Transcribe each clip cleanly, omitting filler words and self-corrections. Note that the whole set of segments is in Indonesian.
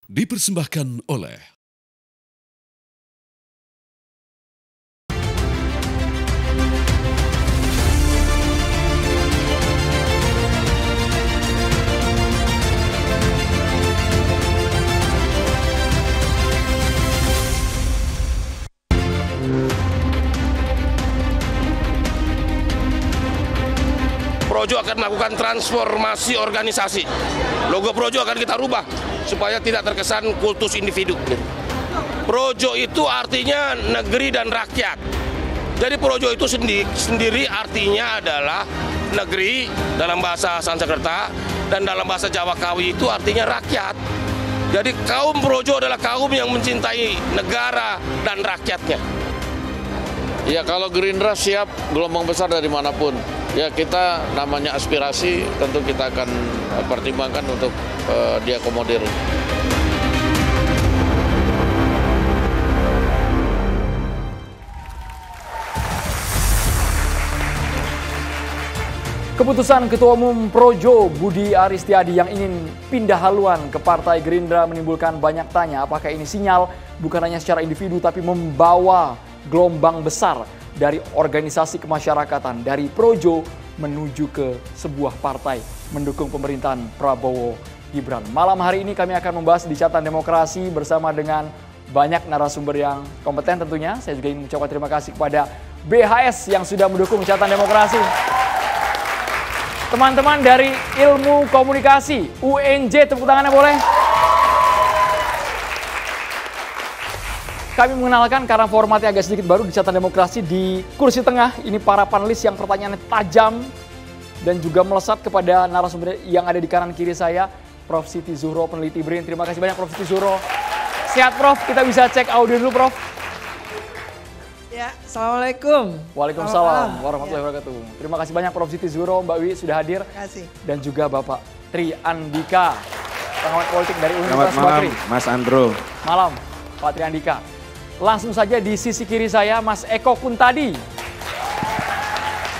Dipersembahkan oleh Projo akan melakukan transformasi organisasi. Logo Projo akan kita rubah supaya tidak terkesan kultus individu. Projo itu artinya negeri dan rakyat. Jadi Projo itu sendiri artinya adalah negeri dalam bahasa Sanskerta dan dalam bahasa Jawa Kawi itu artinya rakyat. Jadi kaum Projo adalah kaum yang mencintai negara dan rakyatnya. Ya kalau Gerindra siap gelombang besar dari manapun. Ya kita namanya aspirasi tentu kita akan pertimbangkan untuk diakomodir. Keputusan Ketua Umum Projo Budi Aristiadi yang ingin pindah haluan ke Partai Gerindra menimbulkan banyak tanya. Apakah ini sinyal bukan hanya secara individu tapi membawa gelombang besar dari organisasi kemasyarakatan dari Projo menuju ke sebuah partai mendukung pemerintahan Prabowo Gibran. Malam hari ini kami akan membahas di Catatan Demokrasi bersama dengan banyak narasumber yang kompeten tentunya. Saya juga ingin mengucapkan terima kasih kepada BHS yang sudah mendukung Catatan Demokrasi. Teman-teman dari Ilmu Komunikasi, UNJ, tepuk tangannya boleh? Kami mengenalkan karena formatnya agak sedikit baru di Catatan Demokrasi. Di kursi tengah ini para panelis yang pertanyaannya tajam dan juga melesat kepada narasumber yang ada di kanan kiri saya, Prof. Siti Zuhro, peneliti BRIN. Terima kasih banyak Prof. Siti Zuhro. Sehat Prof, kita bisa cek audio dulu Prof. Ya, Assalamualaikum. Waalaikumsalam warahmatullahi wabarakatuh. Terima kasih banyak Prof. Siti Zuhro, Mbak Wi sudah hadir. Terima kasih. Dan juga Bapak Tri Andika, pengamat politik dari Universitas Selamat malam, Bakri. Mas Andro. Malam, Pak Tri Andika. Langsung saja di sisi kiri saya, Mas Eko Kuntadi.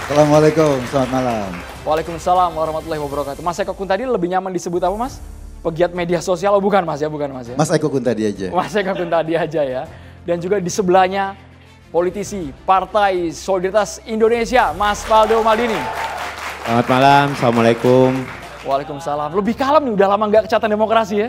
Assalamualaikum, selamat malam. Waalaikumsalam warahmatullahi wabarakatuh. Mas Eko Kuntadi lebih nyaman disebut apa Mas? Pegiat media sosial, oh bukan Mas ya, bukan Mas ya? Mas Eko Kuntadi aja. Mas Eko Kuntadi aja ya. Dan juga di sebelahnya politisi Partai Solidaritas Indonesia, Mas Faldo Maldini. Selamat malam, Assalamualaikum. Waalaikumsalam. Lebih kalem nih, udah lama nggak Catatan Demokrasi ya?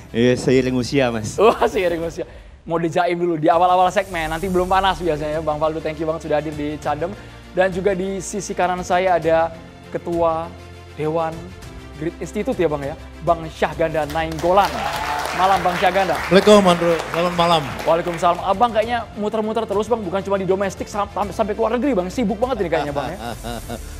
Iya, seiring usia Mas. Wah, seiring usia. Mau dijaim dulu di awal-awal segmen, nanti belum panas biasanya. Bang Faldo, thank you banget sudah hadir di Cadem. Dan juga di sisi kanan saya ada Ketua Dewan Grid Institute ya Bang ya, Bang Syahganda Nainggolan. Malam Bang Syahganda. Assalamualaikum Andro, selamat malam. Waalaikumsalam. Abang kayaknya muter-muter terus Bang, bukan cuma di domestik sampai keluar negeri Bang. Sibuk banget ini kayaknya Bang ya.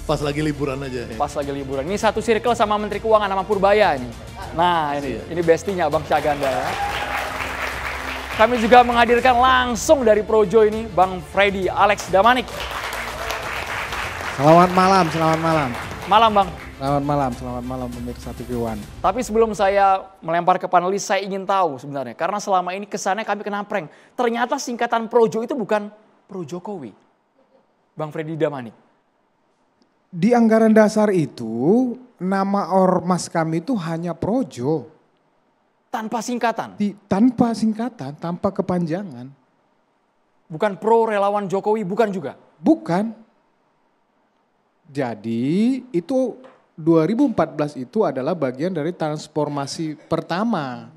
Pas lagi liburan aja. Ya. Pas lagi liburan. Ini satu circle sama Menteri Keuangan sama Purbaya ini. Nah ini bestinya Bang Syahganda ya. Kami juga menghadirkan langsung dari Projo ini Bang Freddy Alex Damanik. Selamat malam, selamat malam. Malam Bang. Selamat malam pemirsa TV One. Tapi sebelum saya melempar ke panelis, saya ingin tahu sebenarnya. Karena selama ini kesannya kami kena prank. Ternyata singkatan Projo itu bukan Pro Jokowi. Bang Freddy Damanik. Di anggaran dasar itu, nama ormas kami itu hanya Projo. Tanpa singkatan? Tanpa singkatan, tanpa kepanjangan. Bukan pro relawan Jokowi, bukan juga? Bukan. Jadi itu 2014 itu adalah bagian dari transformasi pertama.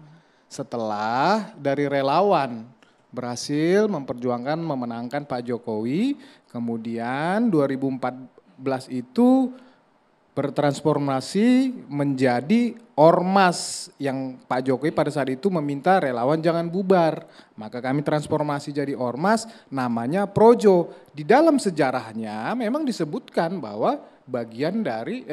Setelah dari relawan berhasil memperjuangkan memenangkan Pak Jokowi. Kemudian 2014 itu bertransformasi menjadi ormas yang Pak Jokowi pada saat itu meminta relawan jangan bubar. Maka kami transformasi jadi ormas namanya Projo. Di dalam sejarahnya memang disebutkan bahwa bagian dari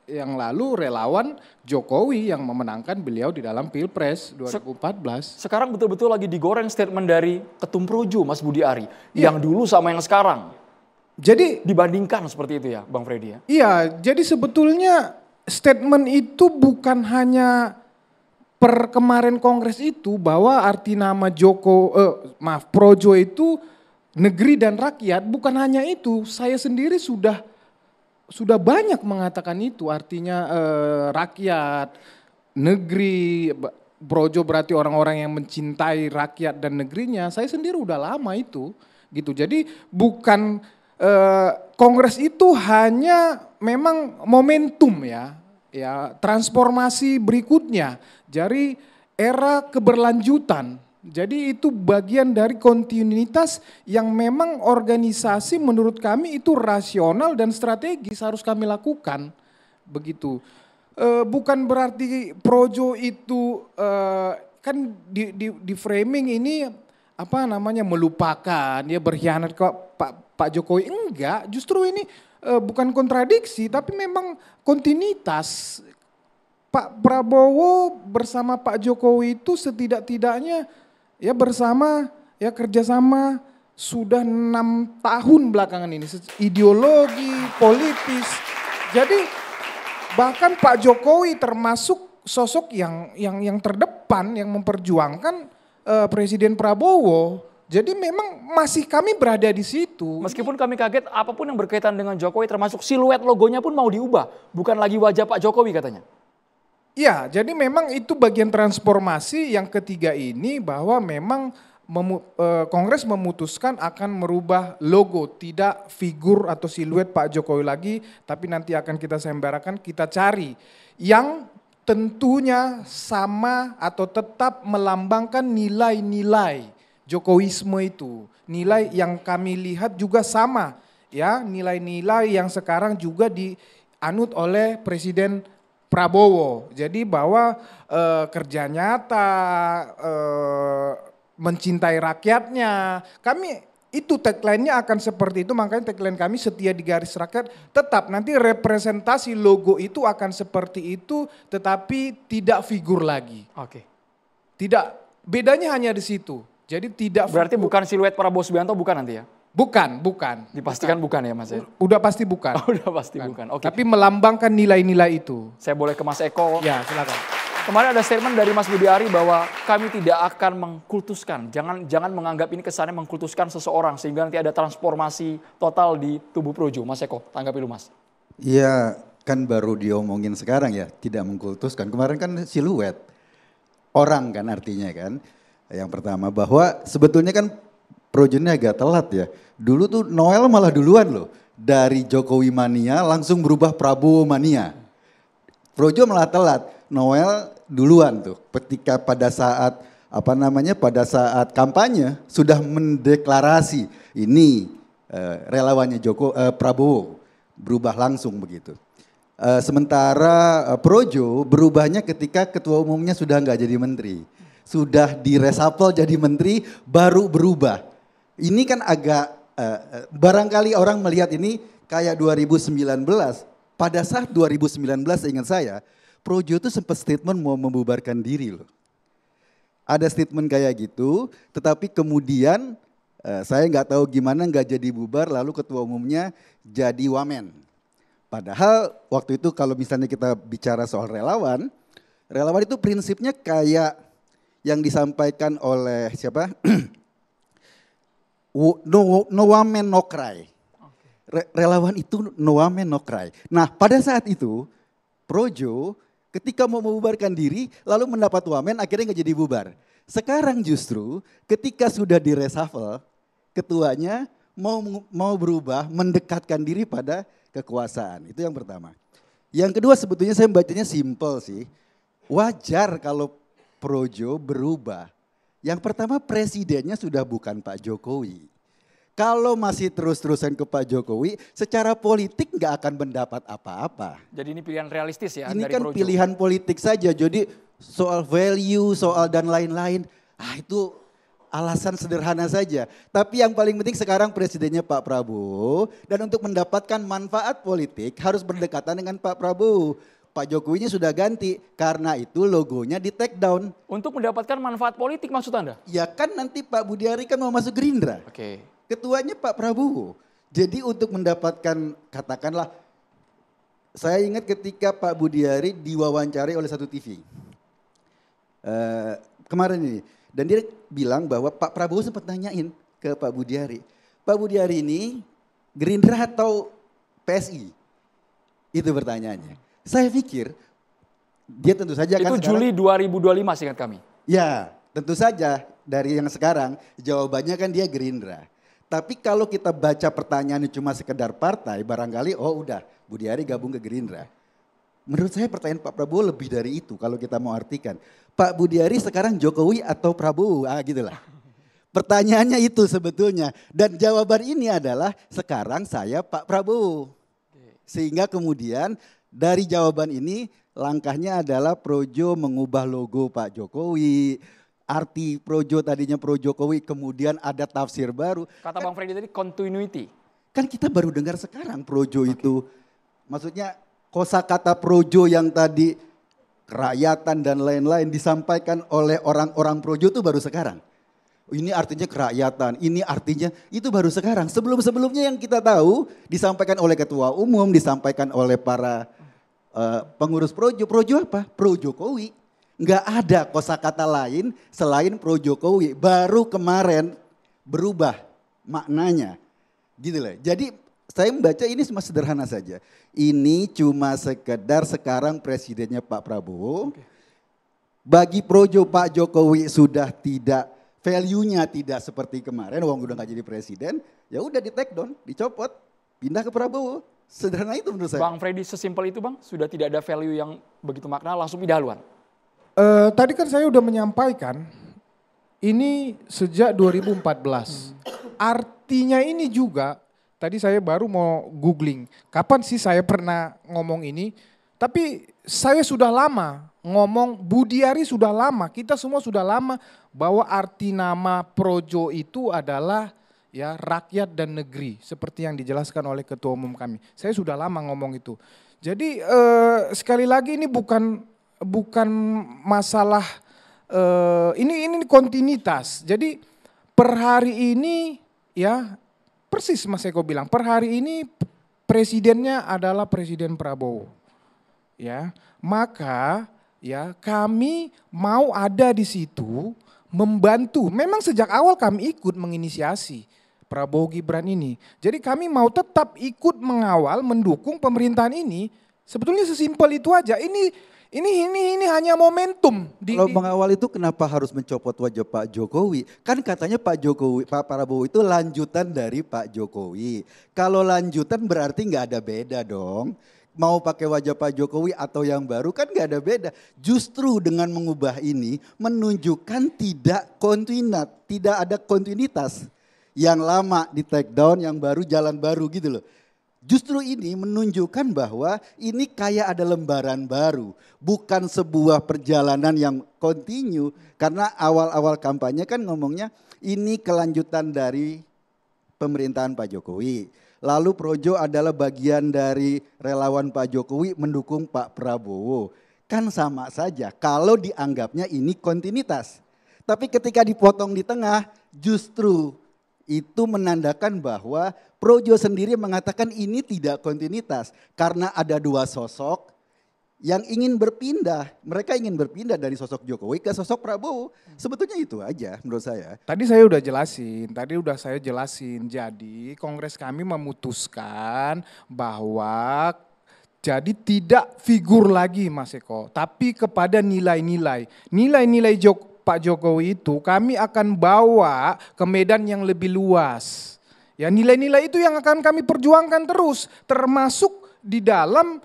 yang lalu relawan Jokowi yang memenangkan beliau di dalam Pilpres 2014. Sekarang betul-betul lagi digoreng statement dari Ketum Projo Mas Budi Ari. Yang dulu sama yang sekarang. Jadi dibandingkan seperti itu ya Bang Freddy ya? Iya, jadi sebetulnya statement itu bukan hanya per kemarin kongres itu bahwa arti nama Projo itu negeri dan rakyat, bukan hanya itu. Saya sendiri sudah banyak mengatakan itu artinya rakyat, negeri, Projo berarti orang-orang yang mencintai rakyat dan negerinya. Saya sendiri udah lama itu, gitu. Jadi bukan kongres itu hanya memang momentum ya transformasi berikutnya. Jadi era keberlanjutan. Jadi itu bagian dari kontinuitas yang memang organisasi menurut kami itu rasional dan strategis harus kami lakukan, begitu. Bukan berarti Projo itu kan di framing ini apa namanya melupakan, dia berkhianat ke Pak Jokowi. Enggak, justru ini bukan kontradiksi tapi memang kontinuitas. Pak Prabowo bersama Pak Jokowi itu setidak-tidaknya ya bersama ya kerjasama sudah 6 tahun belakangan ini, ideologi politis. Jadi bahkan Pak Jokowi termasuk sosok yang terdepan yang memperjuangkan Presiden Prabowo. Jadi memang masih kami berada di situ. Meskipun kami kaget apapun yang berkaitan dengan Jokowi termasuk siluet logonya pun mau diubah. Bukan lagi wajah Pak Jokowi katanya. Ya, jadi memang itu bagian transformasi yang ketiga ini bahwa memang Kongres memutuskan akan merubah logo, tidak figur atau siluet Pak Jokowi lagi, tapi nanti akan kita sembarakan, kita cari yang tentunya sama atau tetap melambangkan nilai-nilai Jokowisme itu. Nilai yang kami lihat juga sama, ya, nilai-nilai yang sekarang juga dianut oleh Presiden Prabowo. Jadi bahwa kerja nyata, mencintai rakyatnya. Kami itu tagline-nya akan seperti itu, makanya tagline kami setia di garis rakyat. Tetap nanti representasi logo itu akan seperti itu, tetapi tidak figur lagi. Oke. Tidak, bedanya hanya di situ. Jadi tidak. Berarti bukan siluet Prabowo Subianto, bukan nanti ya? Bukan. Dipastikan bukan ya Mas ya? Udah pasti bukan. Udah pasti bukan. Oke. Tapi melambangkan nilai-nilai itu. Saya boleh ke Mas Eko? Ya, silakan. Kemarin ada statement dari Mas Budi Ari bahwa kami tidak akan mengkultuskan, jangan menganggap ini kesannya mengkultuskan seseorang sehingga nanti ada transformasi total di tubuh Projo. Mas Eko, tanggapi lu Mas. Iya, kan baru diomongin sekarang ya, tidak mengkultuskan. Kemarin kan siluet, orang kan artinya kan. Yang pertama bahwa sebetulnya kan Projo ini agak telat ya. Dulu tuh Noel malah duluan loh, dari Jokowi mania langsung berubah Prabowo mania. Projo malah telat, Noel duluan tuh ketika pada saat pada saat kampanye sudah mendeklarasi ini relawannya Prabowo berubah langsung begitu. Sementara Projo berubahnya ketika ketua umumnya sudah nggak jadi menteri, sudah diresapel jadi menteri baru berubah. Ini kan agak barangkali orang melihat ini kayak 2019. Pada saat 2019 ingat saya, Projo itu sempat statement mau membubarkan diri loh. Ada statement kayak gitu, tetapi kemudian saya nggak tahu gimana nggak jadi bubar, lalu ketua umumnya jadi wamen. Padahal waktu itu kalau misalnya kita bicara soal relawan itu prinsipnya kayak yang disampaikan oleh siapa? No wamen no cry. Relawan itu no wamen no cry. Nah pada saat itu Projo ketika mau membubarkan diri lalu mendapat wamen akhirnya nggak jadi bubar. Sekarang justru ketika sudah direshuffle ketuanya mau berubah mendekatkan diri pada kekuasaan. Itu yang pertama. Yang kedua sebetulnya saya membacanya simple sih. Wajar kalau Projo berubah. Yang pertama presidennya sudah bukan Pak Jokowi. Kalau masih terus-terusan ke Pak Jokowi, secara politik nggak akan mendapat apa-apa. Jadi ini pilihan realistis ya? Ini dari kan Projo. pilihan politik saja, jadi soal value, soal dan lain-lain, itu alasan sederhana saja. Tapi yang paling penting sekarang presidennya Pak Prabowo, dan untuk mendapatkan manfaat politik harus berdekatan dengan Pak Prabowo. Pak Jokowinya sudah ganti, karena itu logonya di take down. Untuk mendapatkan manfaat politik maksud Anda? Ya kan nanti Pak Budi Ari kan mau masuk Gerindra. Oke. Ketuanya Pak Prabowo. Jadi untuk mendapatkan katakanlah, saya ingat ketika Pak Budi Ari diwawancari oleh satu TV. Kemarin ini. Dan dia bilang bahwa Pak Prabowo sempat nanyain ke Pak Budi Ari. Pak Budi Ari ini Gerindra atau PSI? Itu pertanyaannya. Saya pikir dia tentu saja Itu kan Juli 2025 seingat kami. Ya, tentu saja dari yang sekarang jawabannya kan dia Gerindra. Tapi kalau kita baca pertanyaannya cuma sekedar partai, barangkali oh udah Budi Ari gabung ke Gerindra. Menurut saya pertanyaan Pak Prabowo lebih dari itu kalau kita mau artikan. Pak Budi Ari sekarang Jokowi atau Prabowo? Gitulah. Pertanyaannya itu sebetulnya. Dan jawaban ini adalah sekarang saya Pak Prabowo. Sehingga kemudian dari jawaban ini langkahnya adalah Projo mengubah logo Pak Jokowi. Arti Projo tadinya Pro Jokowi kemudian ada tafsir baru. Kata Bang Freddy tadi continuity. Kan kita baru dengar sekarang Projo itu. Maksudnya kosakata Projo yang tadi kerakyatan dan lain-lain disampaikan oleh orang-orang Projo itu baru sekarang. Ini artinya kerakyatan, ini artinya itu baru sekarang. Sebelum-sebelumnya yang kita tahu disampaikan oleh ketua umum, disampaikan oleh para pengurus Projo. Projo apa? Pro Jokowi. Nggak ada kosakata lain selain Pro Jokowi. Baru kemarin berubah maknanya. Gitu lah. Jadi saya membaca ini cuma sederhana saja. Ini cuma sekedar sekarang presidennya Pak Prabowo. Bagi Projo Pak Jokowi sudah tidak, value-nya tidak seperti kemarin. Wong udah gak jadi presiden, ya udah di take down, dicopot, pindah ke Prabowo. Sederhana itu menurut saya. Bang Freddy sesimpel itu Bang, sudah tidak ada value yang begitu makna langsung pindah haluan. Tadi kan saya udah menyampaikan, ini sejak 2014. Artinya ini juga, tadi saya baru mau googling, kapan sih saya pernah ngomong ini, tapi saya sudah lama ngomong, Budi Ari sudah lama, kita semua sudah lama bahwa arti nama Projo itu adalah ya rakyat dan negeri, seperti yang dijelaskan oleh ketua umum kami. Saya sudah lama ngomong itu. Jadi sekali lagi ini bukan masalah ini kontinuitas. Jadi per hari ini ya persis Mas Eko bilang, per hari ini presidennya adalah Presiden Prabowo. Ya, maka ya kami mau ada di situ membantu. Memang sejak awal kami ikut menginisiasi Prabowo Gibran ini. Jadi kami mau tetap ikut mengawal, mendukung pemerintahan ini. Sebetulnya sesimpel itu aja. Ini hanya momentum. Kalau mengawal itu kenapa harus mencopot wajah Pak Jokowi? Kan katanya Pak Prabowo itu lanjutan dari Pak Jokowi. Kalau lanjutan berarti nggak ada beda dong. Mau pakai wajah Pak Jokowi atau yang baru kan nggak ada beda. Justru dengan mengubah ini menunjukkan tidak ada kontinuitas. Yang lama di take down, yang baru jalan baru gitu loh. Justru ini menunjukkan bahwa ini kayak ada lembaran baru. Bukan sebuah perjalanan yang kontinu. Karena awal-awal kampanye kan ngomongnya ini kelanjutan dari pemerintahan Pak Jokowi. Lalu Projo adalah bagian dari relawan Pak Jokowi mendukung Pak Prabowo. Kan sama saja kalau dianggapnya ini kontinuitas. Tapi ketika dipotong di tengah justru itu menandakan bahwa Projo sendiri mengatakan ini tidak kontinuitas. Karena ada dua sosok yang ingin berpindah. Mereka ingin berpindah dari sosok Jokowi ke sosok Prabowo. Sebetulnya itu aja menurut saya. Tadi saya udah jelasin. Jadi Kongres kami memutuskan bahwa jadi tidak figur lagi Mas Eko. Tapi kepada nilai-nilai. Nilai-nilai Pak Jokowi itu kami akan bawa ke medan yang lebih luas. Ya nilai-nilai itu yang akan kami perjuangkan terus. Termasuk di dalam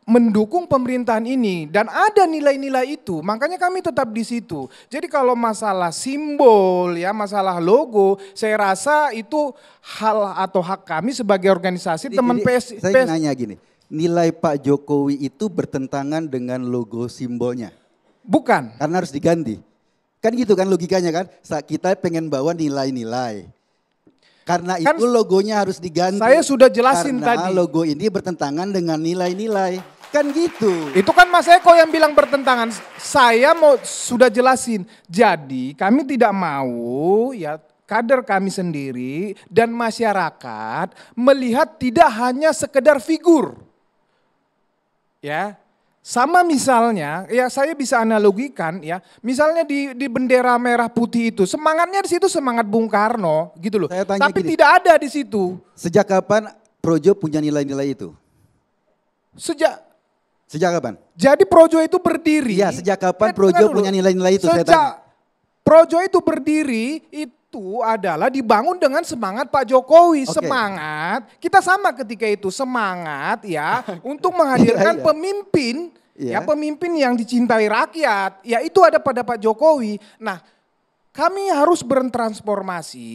mendukung pemerintahan ini dan ada nilai-nilai itu, makanya kami tetap di situ. Jadi kalau masalah simbol ya, masalah logo, saya rasa itu hal atau hak kami sebagai organisasi teman PS. Saya nanya gini, nilai Pak Jokowi itu bertentangan dengan logo simbolnya? Bukan. Karena harus diganti. Kan gitu kan logikanya kan, kita pengen bawa nilai-nilai. Karena kan itu logonya harus diganti. Saya sudah jelasin karena tadi. Logo ini bertentangan dengan nilai-nilai. Kan gitu. Itu kan Mas Eko yang bilang bertentangan. Saya sudah jelasin. Jadi kami tidak mau ya kader kami sendiri dan masyarakat melihat tidak hanya sekedar figur. Ya. Sama misalnya, ya saya bisa analogikan ya, misalnya di bendera merah putih itu, semangatnya di situ semangat Bung Karno gitu loh. Tapi gini, tidak ada di situ. Sejak kapan Projo punya nilai-nilai itu? Sejak kapan? Jadi Projo itu berdiri. Iya, sejak kapan Eh, Projo dengar dulu. punya nilai-nilai itu? Saya Sejak tanya. Projo itu berdiri itu adalah dibangun dengan semangat Pak Jokowi. Oke. Semangat, kita sama ketika itu semangat ya untuk menghadirkan Iya. pemimpin. Iya. Ya pemimpin yang dicintai rakyat. Ya itu ada pada Pak Jokowi. Nah kami harus bertransformasi.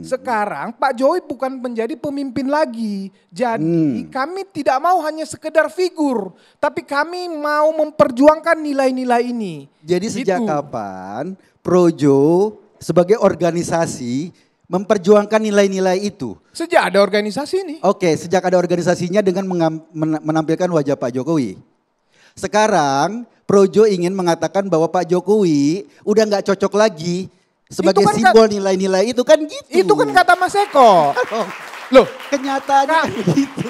Sekarang Pak Jokowi bukan menjadi pemimpin lagi. Jadi kami tidak mau hanya sekedar figur. Tapi kami mau memperjuangkan nilai-nilai ini. Jadi sejak Gitu. kapan Projo sebagai organisasi memperjuangkan nilai-nilai itu? Sejak ada organisasi ini. Oke, sejak ada organisasinya dengan menampilkan wajah Pak Jokowi. Sekarang Projo ingin mengatakan bahwa Pak Jokowi udah nggak cocok lagi sebagai Itu kan simbol nilai-nilai itu kan gitu. Itu kan kata Mas Eko. Loh, kenyataannya kan Kak. gitu.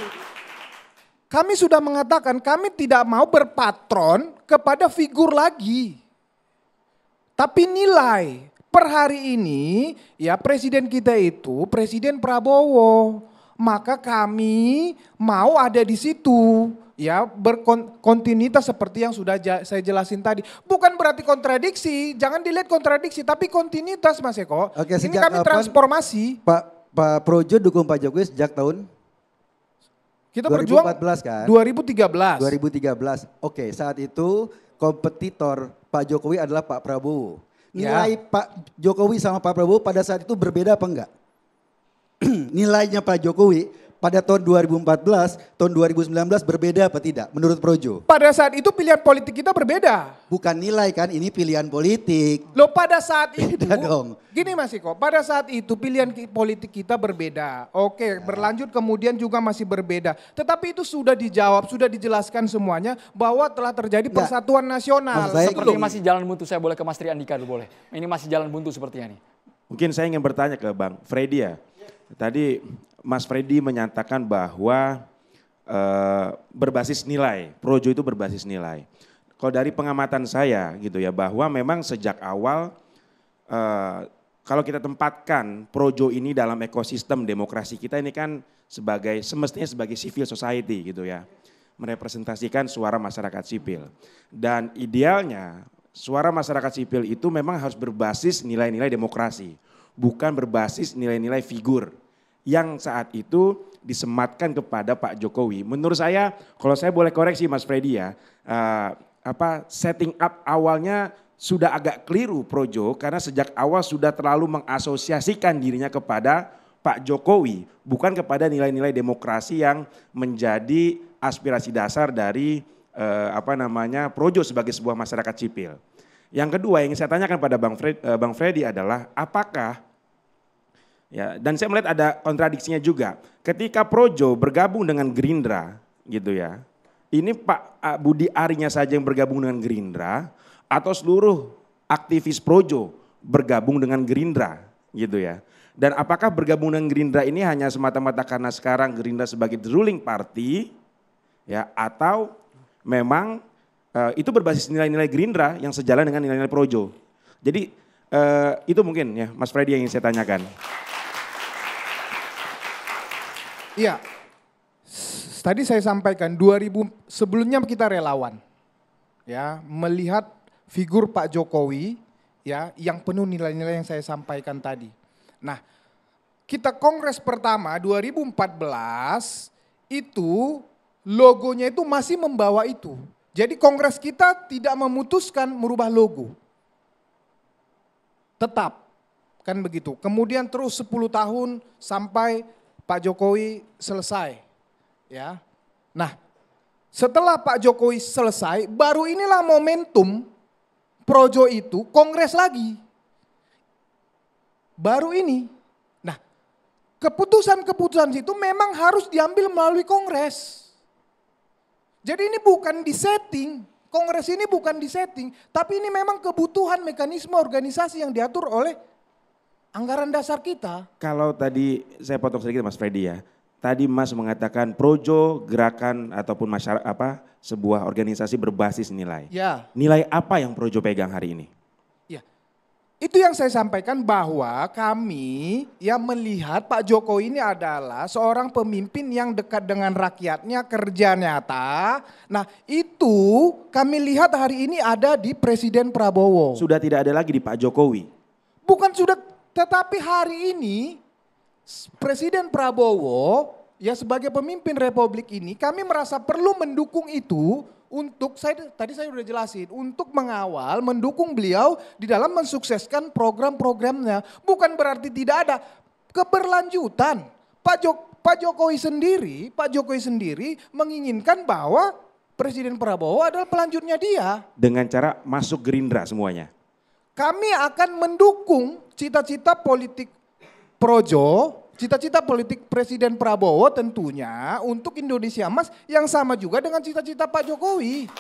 Kami sudah mengatakan kami tidak mau berpatron kepada figur lagi. Tapi nilai. Per hari ini ya presiden kita itu Presiden Prabowo. Maka kami mau ada di situ. Ya berkontinuitas seperti yang sudah saya jelasin tadi. Bukan berarti kontradiksi, jangan dilihat kontradiksi, tapi kontinuitas Mas Eko. Oke, Ini sejak kami kapan transformasi. Pak Projo dukung Pak Jokowi sejak tahun Kita 2014 kan? 2013. 2013. Oke, saat itu kompetitor Pak Jokowi adalah Pak Prabowo. Ya. Nilai Pak Jokowi sama Pak Prabowo pada saat itu berbeda apa enggak? Nilainya Pak Jokowi pada tahun 2014, tahun 2019 berbeda apa tidak menurut Projo? Pada saat itu pilihan politik kita berbeda. Bukan nilai kan, ini pilihan politik. Loh pada saat itu, Beda dong. gini Mas Iko, pada saat itu pilihan politik kita berbeda. Oke, berlanjut kemudian juga masih berbeda. Tetapi itu sudah dijawab, sudah dijelaskan semuanya bahwa telah terjadi Enggak. persatuan nasional. Maksud saya Seperti masih jalan buntu, saya boleh ke Mas Tri Andika dulu boleh. Ini masih jalan buntu sepertinya nih. Mungkin saya ingin bertanya ke Bang Freddy ya. Tadi Mas Freddy menyatakan bahwa berbasis nilai, Projo itu berbasis nilai. Kalau dari pengamatan saya gitu ya, bahwa memang sejak awal kalau kita tempatkan Projo ini dalam ekosistem demokrasi kita ini kan semestinya sebagai civil society gitu ya. Merepresentasikan suara masyarakat sipil. Dan idealnya suara masyarakat sipil itu memang harus berbasis nilai-nilai demokrasi. Bukan berbasis nilai-nilai figur yang saat itu disematkan kepada Pak Jokowi. Menurut saya, kalau saya boleh koreksi Mas Freddy ya, setting up awalnya sudah agak keliru Projo karena sejak awal sudah terlalu mengasosiasikan dirinya kepada Pak Jokowi, bukan kepada nilai-nilai demokrasi yang menjadi aspirasi dasar dari Projo sebagai sebuah masyarakat sipil. Yang kedua yang saya tanyakan pada Bang Freddy adalah apakah ya, dan saya melihat ada kontradiksinya juga. Ketika Projo bergabung dengan Gerindra gitu ya. Ini Pak Budi Arinya saja yang bergabung dengan Gerindra atau seluruh aktivis Projo bergabung dengan Gerindra gitu ya. Dan apakah bergabung dengan Gerindra ini hanya semata-mata karena sekarang Gerindra sebagai the ruling party ya, atau memang itu berbasis nilai-nilai Gerindra yang sejalan dengan nilai-nilai Projo. Jadi itu mungkin ya Mas Freddy yang ingin saya tanyakan. Iya, tadi saya sampaikan sebelumnya kita relawan, ya melihat figur Pak Jokowi, ya yang penuh nilai-nilai yang saya sampaikan tadi. Nah, kita kongres pertama 2014 itu logonya itu masih membawa itu. Jadi kongres kita tidak memutuskan merubah logo, tetap kan begitu. Kemudian terus 10 tahun sampai Pak Jokowi selesai, ya. Nah, setelah Pak Jokowi selesai, baru inilah momentum Projo itu kongres lagi. Baru ini. Nah, keputusan-keputusan itu memang harus diambil melalui kongres. Jadi ini bukan disetting, kongres ini bukan disetting, tapi ini memang kebutuhan mekanisme organisasi yang diatur oleh anggaran dasar kita. Kalau tadi saya potong sedikit Mas Freddy ya. Tadi Mas mengatakan Projo gerakan ataupun sebuah organisasi berbasis nilai. Ya. Nilai apa yang Projo pegang hari ini? Ya. itu yang saya sampaikan bahwa kami yang melihat Pak Jokowi ini adalah seorang pemimpin yang dekat dengan rakyatnya, kerja nyata. Nah itu kami lihat hari ini ada di Presiden Prabowo. Sudah tidak ada lagi di Pak Jokowi. Bukan sudah, tetapi hari ini Presiden Prabowo ya sebagai pemimpin Republik ini kami merasa perlu mendukung itu. Untuk tadi saya sudah jelasin, untuk mengawal, mendukung beliau di dalam mensukseskan program-programnya. Bukan berarti tidak ada keberlanjutan. Pak Jokowi sendiri menginginkan bahwa Presiden Prabowo adalah pelanjutnya dia. Dengan cara masuk Gerindra semuanya. Kami akan mendukung cita-cita politik Projo, cita-cita politik Presiden Prabowo tentunya untuk Indonesia Emas yang sama juga dengan cita-cita Pak Jokowi.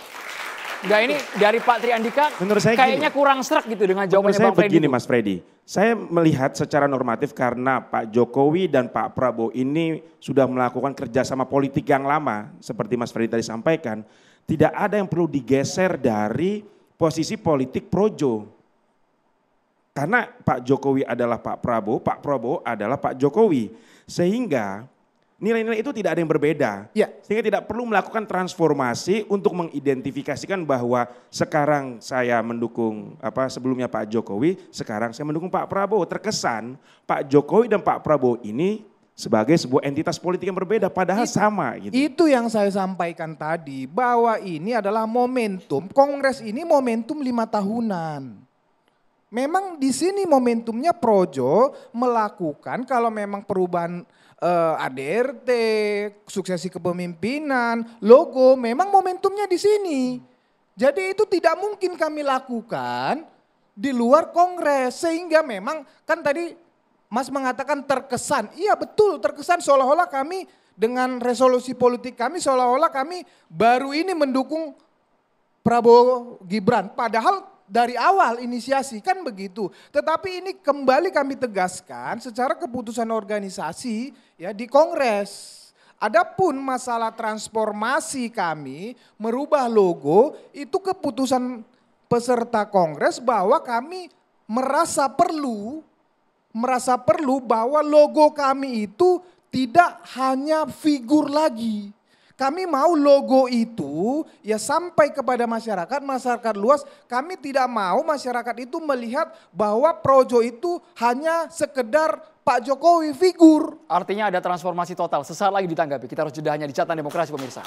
Enggak, ini dari Pak Tri Andika menurut saya kayaknya kurang serak gitu dengan jawabannya Bang Freddy. Begini Mas Freddy, saya melihat secara normatif karena Pak Jokowi dan Pak Prabowo ini sudah melakukan kerjasama politik yang lama seperti Mas Freddy tadi sampaikan, tidak ada yang perlu digeser dari posisi politik Projo. Karena Pak Jokowi adalah Pak Prabowo adalah Pak Jokowi. Sehingga nilai-nilai itu tidak ada yang berbeda. Ya. Sehingga tidak perlu melakukan transformasi untuk mengidentifikasikan bahwa sekarang saya mendukung sebelumnya Pak Jokowi, sekarang saya mendukung Pak Prabowo. Terkesan Pak Jokowi dan Pak Prabowo ini sebagai sebuah entitas politik yang berbeda padahal sama gitu. Itu yang saya sampaikan tadi bahwa ini adalah momentum, Kongres ini momentum 5 tahunan. Memang di sini momentumnya Projo melakukan kalau memang perubahan ADRT, suksesi kepemimpinan, logo, memang momentumnya di sini. Jadi itu tidak mungkin kami lakukan di luar Kongres sehingga memang kan tadi Mas mengatakan terkesan, iya betul terkesan seolah-olah kami dengan resolusi politik kami seolah-olah kami baru ini mendukung Prabowo Gibran. Padahal dari awal inisiasi kan begitu. Tetapi ini kembali kami tegaskan secara keputusan organisasi ya di Kongres. Adapun masalah transformasi kami merubah logo itu keputusan peserta Kongres bahwa kami merasa perlu bahwa logo kami itu tidak hanya figur lagi. Kami mau logo itu ya sampai kepada masyarakat luas. Kami tidak mau masyarakat itu melihat bahwa Projo itu hanya sekedar Pak Jokowi figur. Artinya ada transformasi total. Sesaat lagi ditanggapi. Kita harus jeda hanya di Catatan Demokrasi pemirsa.